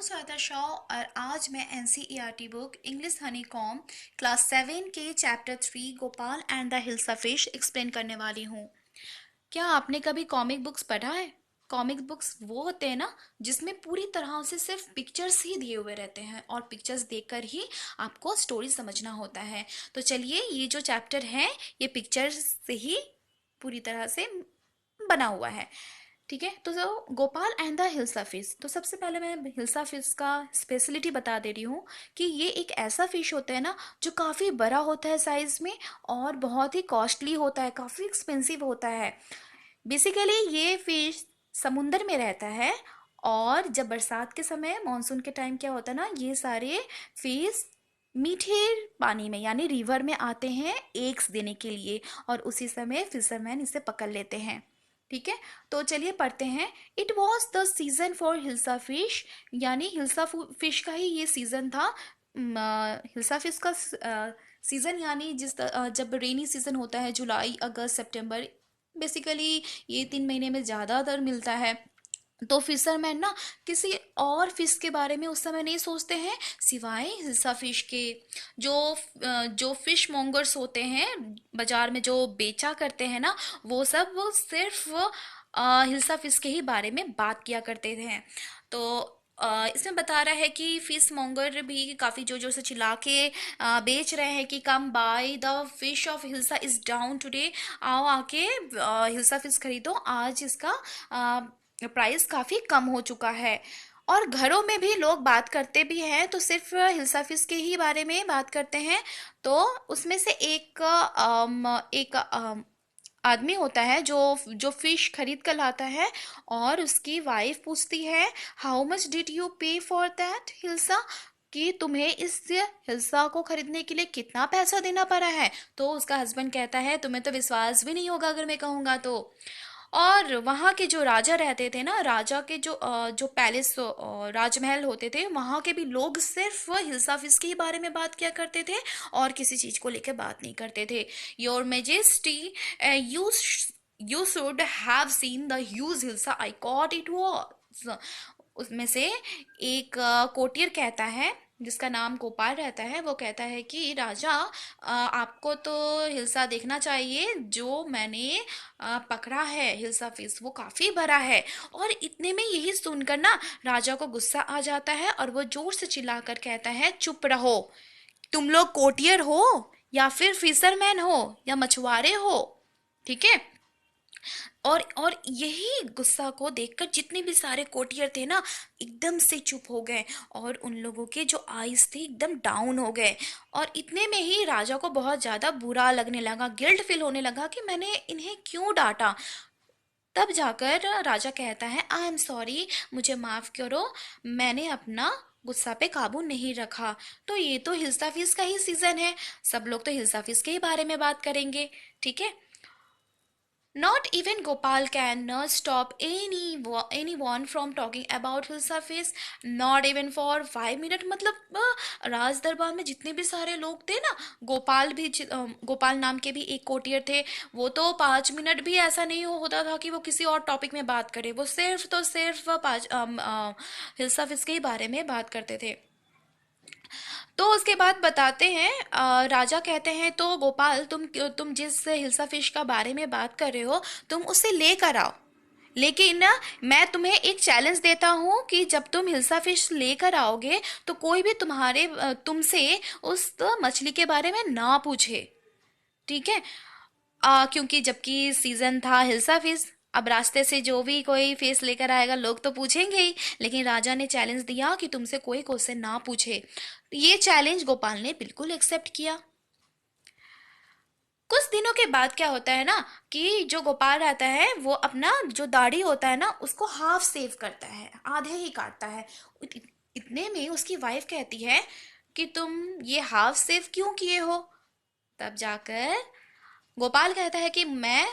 स्वागता शॉ और आज मैं NCERT book English honeycomb class 7 के chapter 3 Gopal and the hilsa fish explain करने वाली हूँ। क्या आपने कभी कॉमिक बुक्स पढ़ा है? कॉमिक बुक्स वो होते हैं ना जिसमें पूरी तरह से सिर्फ पिक्चर्स ही दिए हुए रहते हैं और पिक्चर्स देखकर ही आपको स्टोरी समझना होता है। तो चलिए, ये जो चैप्टर है ये पिक्चर्स से ही पूरी तरह से बना हुआ है। ठीक है, तो Gopal and the hilsa fish. तो सबसे पहले मैं हिल्सा फिश का स्पेशलिटी बता दे रही हूँ कि ये एक ऐसा फिश होता है ना जो काफ़ी बड़ा होता है साइज में और बहुत ही कॉस्टली होता है, काफ़ी एक्सपेंसिव होता है। बेसिकली ये फिश समुंदर में रहता है और जब बरसात के समय मानसून के टाइम क्या होता है ना, ये सारे फिश मीठे पानी में यानी रिवर में आते हैं एग्स देने के लिए और उसी समय फिशरमैन इसे पकड़ लेते हैं। ठीक है, तो चलिए पढ़ते हैं। It was the season for hilsa fish, यानी हिल्सा फिश का ही ये सीजन था। हिल्सा फिश का सीजन यानी जब रेनी सीजन होता है, जुलाई अगस्त सितंबर, बेसिकली ये 3 महीने में ज़्यादातर मिलता है। तो फिशरमैन ना किसी और फिश के बारे में उस समय नहीं सोचते हैं सिवाय हिल्सा फिश के। जो फिश मॉन्गर्स होते हैं बाजार में जो बेचा करते हैं ना, वो सिर्फ हिल्सा फिश के ही बारे में बात किया करते थे। तो इसमें बता रहा है कि फिश मॉन्गर भी काफ़ी जोर जोर से चिल्ला के बेच रहे हैं कि come by the fish of hilsa is down today. आओ आके हिल्सा फिश खरीदो, आज इसका प्राइस काफ़ी कम हो चुका है। और घरों में भी लोग बात करते भी हैं तो सिर्फ हिल्सा फिश के ही बारे में बात करते हैं। तो उसमें से एक आदमी होता है जो जो फिश खरीद कर लाता है और उसकी वाइफ पूछती है, हाउ मच डिड यू पे फॉर दैट हिल्सा, कि तुम्हें इस हिल्सा को खरीदने के लिए कितना पैसा देना पड़ा है। तो उसका हस्बैंड कहता है, तुम्हें तो विश्वास भी नहीं होगा अगर मैं कहूँगा तो। और वहाँ के जो राजा रहते थे ना, राजा के जो पैलेस राजमहल होते थे, वहाँ के भी लोग सिर्फ हिल्सा फिश के ही बारे में बात किया करते थे और किसी चीज़ को लेकर बात नहीं करते थे। Your majesty, you you should have seen the huge hilsa I cot it was. उसमें से एक कोटियर कहता है जिसका नाम गोपाल रहता है, वो कहता है कि राजा, आपको तो हिल्सा देखना चाहिए, जो मैंने पकड़ा है हिल्सा फिश वो काफ़ी बड़ा है। और इतने में यही सुनकर ना राजा को गुस्सा आ जाता है और वो जोर से चिल्लाकर कहता है, चुप रहो, तुम लोग कोटियर हो या फिर फिशरमैन हो या मछुआरे हो। ठीक है, और यही गुस्सा को देखकर जितने भी सारे कोटियर थे ना एकदम से चुप हो गए और उन लोगों के जो आईज थे एकदम डाउन हो गए। और इतने में ही राजा को बहुत ज़्यादा बुरा लगने लगा, गिल्ट फील होने लगा कि मैंने इन्हें क्यों डांटा। तब जाकर राजा कहता है, आई एम सॉरी, मुझे माफ़ करो, मैंने अपना गुस्सा पे काबू नहीं रखा। तो ये तो हिल्सा फिश का ही सीजन है, सब लोग तो हिल्सा फिश के ही बारे में बात करेंगे। ठीक है, not even Gopal can stop anyone from talking about Hilsa Fish, not even for 5 minutes। मतलब राज दरबार में जितने भी सारे लोग थे ना, गोपाल नाम के भी एक कोटियर थे, वो तो 5 मिनट भी ऐसा नहीं होता था कि वो किसी और टॉपिक में बात करे, वो सिर्फ तो सिर्फ हिल्सा फिश के ही बारे में बात करते थे। तो उसके बाद बताते हैं, राजा कहते हैं, तो गोपाल, तुम जिस हिल्सा फिश का बारे में बात कर रहे हो तुम उसे लेकर आओ, लेकिन ना मैं तुम्हें एक चैलेंज देता हूँ कि जब तुम हिल्सा फिश लेकर आओगे तो कोई भी तुमसे उस मछली के बारे में ना पूछे। ठीक है, क्योंकि जबकि सीजन था हिल्सा फिश, अब रास्ते से जो भी कोई फेस लेकर आएगा लोग तो पूछेंगे ही, लेकिन राजा ने चैलेंज दिया कि तुमसे कोई क्वेश्चन ना पूछे। ये चैलेंज गोपाल ने बिल्कुल एक्सेप्ट किया। कुछ दिनों के बाद क्या होता है ना कि जो गोपाल रहता है वो अपना जो दाढ़ी होता है ना उसको हाफ सेव करता है, आधे ही काटता है। इतने में उसकी वाइफ कहती है कि तुम ये हाफ सेव क्यों किए हो। तब जाकर गोपाल कहता है कि मैं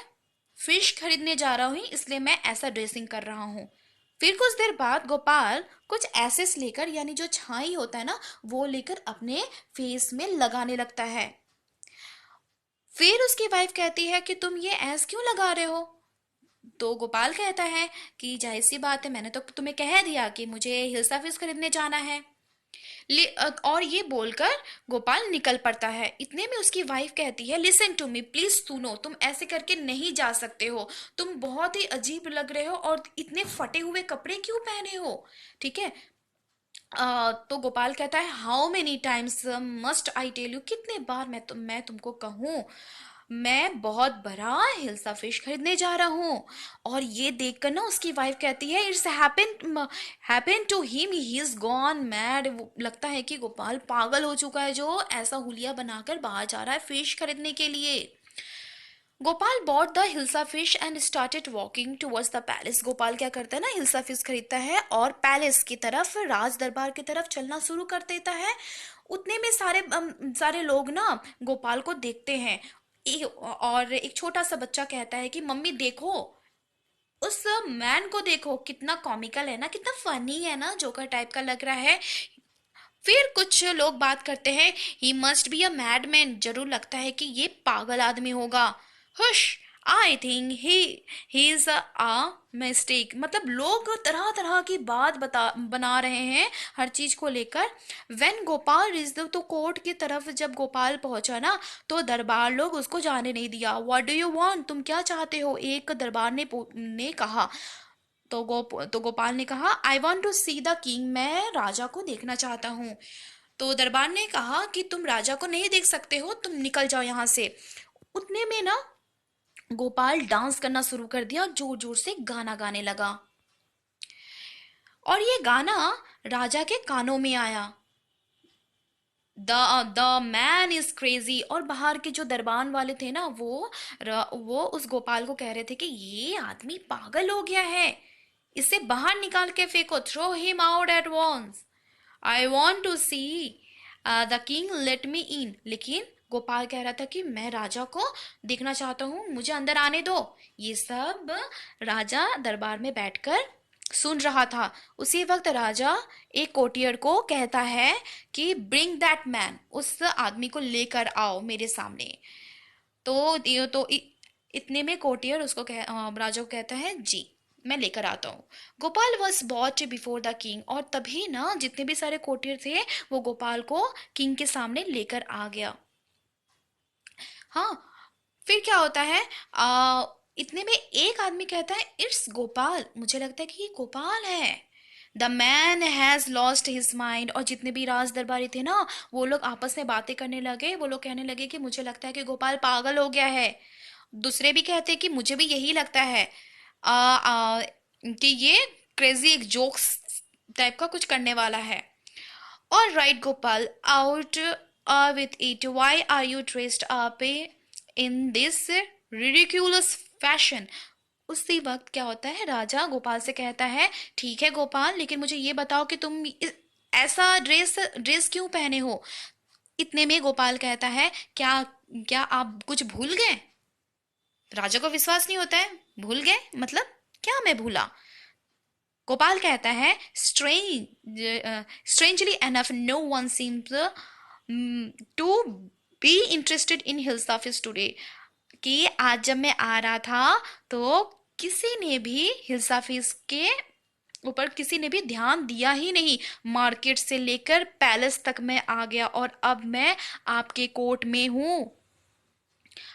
फिश खरीदने जा रहा हूँ इसलिए मैं ऐसा ड्रेसिंग कर रहा हूँ। फिर कुछ देर बाद गोपाल कुछ एसेस लेकर, यानी जो छाई होता है ना, वो लेकर अपने फेस में लगाने लगता है। फिर उसकी वाइफ कहती है कि तुम ये ऐस क्यों लगा रहे हो। तो गोपाल कहता है कि जाहिर सी बात है, मैंने तो तुम्हें कह दिया कि मुझे हिल्सा फिश खरीदने जाना है। और ये बोलकर गोपाल निकल पड़ता है। इतने में उसकी वाइफ कहती है, लिसन टू मी, प्लीज सुनो, तुम ऐसे करके नहीं जा सकते हो, तुम बहुत ही अजीब लग रहे हो और इतने फटे हुए कपड़े क्यों पहने हो, ठीक है। तो गोपाल कहता है, how many times must I tell you, कितने बार मैं तुमको कहूँ, मैं बहुत बड़ा हिल्सा फिश खरीदने जा रहा हूँ। और ये देखकर ना उसकी वाइफ कहती है, it's happen to him, he is gone mad. लगता है कि गोपाल पागल हो चुका है जो ऐसा हुलिया बनाकर बाहर जा रहा है फिश खरीदने के लिए। Gopal bought the hilsa fish and started walking towards the palace. Gopal क्या करता है ना, हिल्सा फिश खरीदता है और पैलेस की तरफ, राज दरबार की तरफ चलना शुरू कर देता है। उतने में सारे लोग ना गोपाल को देखते हैं। और एक छोटा सा बच्चा कहता है कि मम्मी देखो, उस मैन को देखो, कितना कॉमिकल है ना, कितना फनी है ना, जोकर टाइप का लग रहा है। फिर कुछ लोग बात करते हैं, he must be a mad man, जरूर लगता है कि ये पागल आदमी होगा। Hush, I think he is a mistake. मतलब लोग तरह तरह की बात बना रहे हैं हर चीज को लेकर। वेन गोपाल रिच तो कोर्ट की तरफ जब गोपाल पहुंचा ना, तो दरबार लोग उसको जाने नहीं दिया। व्हाट डू यू वांट, तुम क्या चाहते हो, एक दरबार ने कहा। तो गोपाल ने कहा, I want to see the king, मैं राजा को देखना चाहता हूँ। तो दरबार ने कहा कि तुम राजा को नहीं देख सकते हो, तुम निकल जाओ यहाँ से। उतने में ना गोपाल डांस करना शुरू कर दिया, जोर जोर से गाना गाने लगा। और ये गाना राजा के कानों में आया, द मैन इज क्रेजी। और बाहर के जो दरबान वाले थे ना, वो उस गोपाल को कह रहे थे कि ये आदमी पागल हो गया है, इसे बाहर निकाल के फेंको, throw him out at once, I want to see the king, let me in. लेकिन गोपाल कह रहा था कि मैं राजा को देखना चाहता हूँ, मुझे अंदर आने दो। ये सब राजा दरबार में बैठकर सुन रहा था। उसी वक्त राजा एक कोटियर को कहता है कि ब्रिंग दैट मैन, उस आदमी को लेकर आओ मेरे सामने। इतने में कोटियर राजा को कहता है, जी मैं लेकर आता हूँ। Gopal was bought before the king, और तभी ना जितने भी सारे कोटियर थे वो गोपाल को किंग के सामने लेकर आ गया। हाँ, फिर क्या होता है, इतने में एक आदमी कहता है, इट्स गोपाल, मुझे लगता है कि ये गोपाल है। The man has lost his mind. और जितने भी राज दरबारी थे ना, वो लोग आपस में बातें करने लगे। वो लोग कहने लगे कि मुझे लगता है कि गोपाल पागल हो गया है। दूसरे भी कहते हैं कि मुझे भी यही लगता है, आ, आ, कि ये क्रेजी एक जोक्स टाइप का कुछ करने वाला है। All right, Gopal, out with it. Why are you dressed up in this ridiculous fashion? उसी वक्त क्या होता है, राजा गोपाल से कहता है, ठीक है गोपाल, लेकिन मुझे ये बताओ कि तुम ऐसा ड्रेस क्यों पहने हो। इतने में गोपाल कहता है, क्या क्या आप कुछ भूल गए। राजा को विश्वास नहीं होता है, भूल गए मतलब क्या मैं भूला। गोपाल कहता है, strangely enough no one seems to be interested in hilsa fish today, कि आज जब मैं आ रहा था तो किसी ने भी हिल्सा फिश के ऊपर किसी ने भी ध्यान दिया ही नहीं। मार्केट से लेकर पैलेस तक मैं आ गया और अब मैं आपके कोर्ट में हूँ।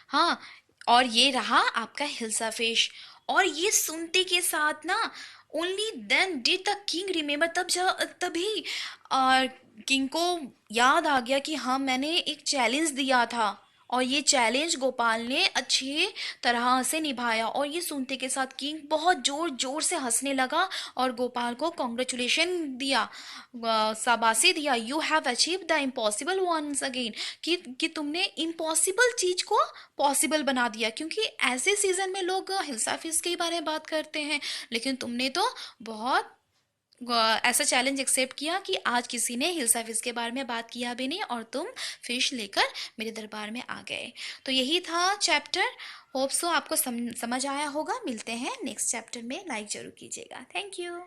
हाँ, और ये रहा आपका हिल्सा फिश। और ये सुनते के साथ ना, only then did the king remember, तभी किंग को याद आ गया कि हाँ मैंने एक चैलेंज दिया था और ये चैलेंज गोपाल ने अच्छी तरह से निभाया। और ये सुनते के साथ किंग बहुत जोर जोर से हंसने लगा और गोपाल को कॉन्ग्रेचुलेशन दिया, शाबाशी दिया। You have achieve the impossible once again, कि तुमने इम्पॉसिबल चीज को पॉसिबल बना दिया। क्योंकि ऐसे सीजन में लोग हिल्सा फिश के बारे में बात करते हैं, लेकिन तुमने तो बहुत ऐसा चैलेंज एक्सेप्ट किया कि आज किसी ने हिल्सा फिश के बारे में बात किया भी नहीं और तुम फिश लेकर मेरे दरबार में आ गए। तो यही था चैप्टर। होप सो आपको समझ आया होगा। मिलते हैं नेक्स्ट चैप्टर में। लाइक जरूर कीजिएगा। Thank you.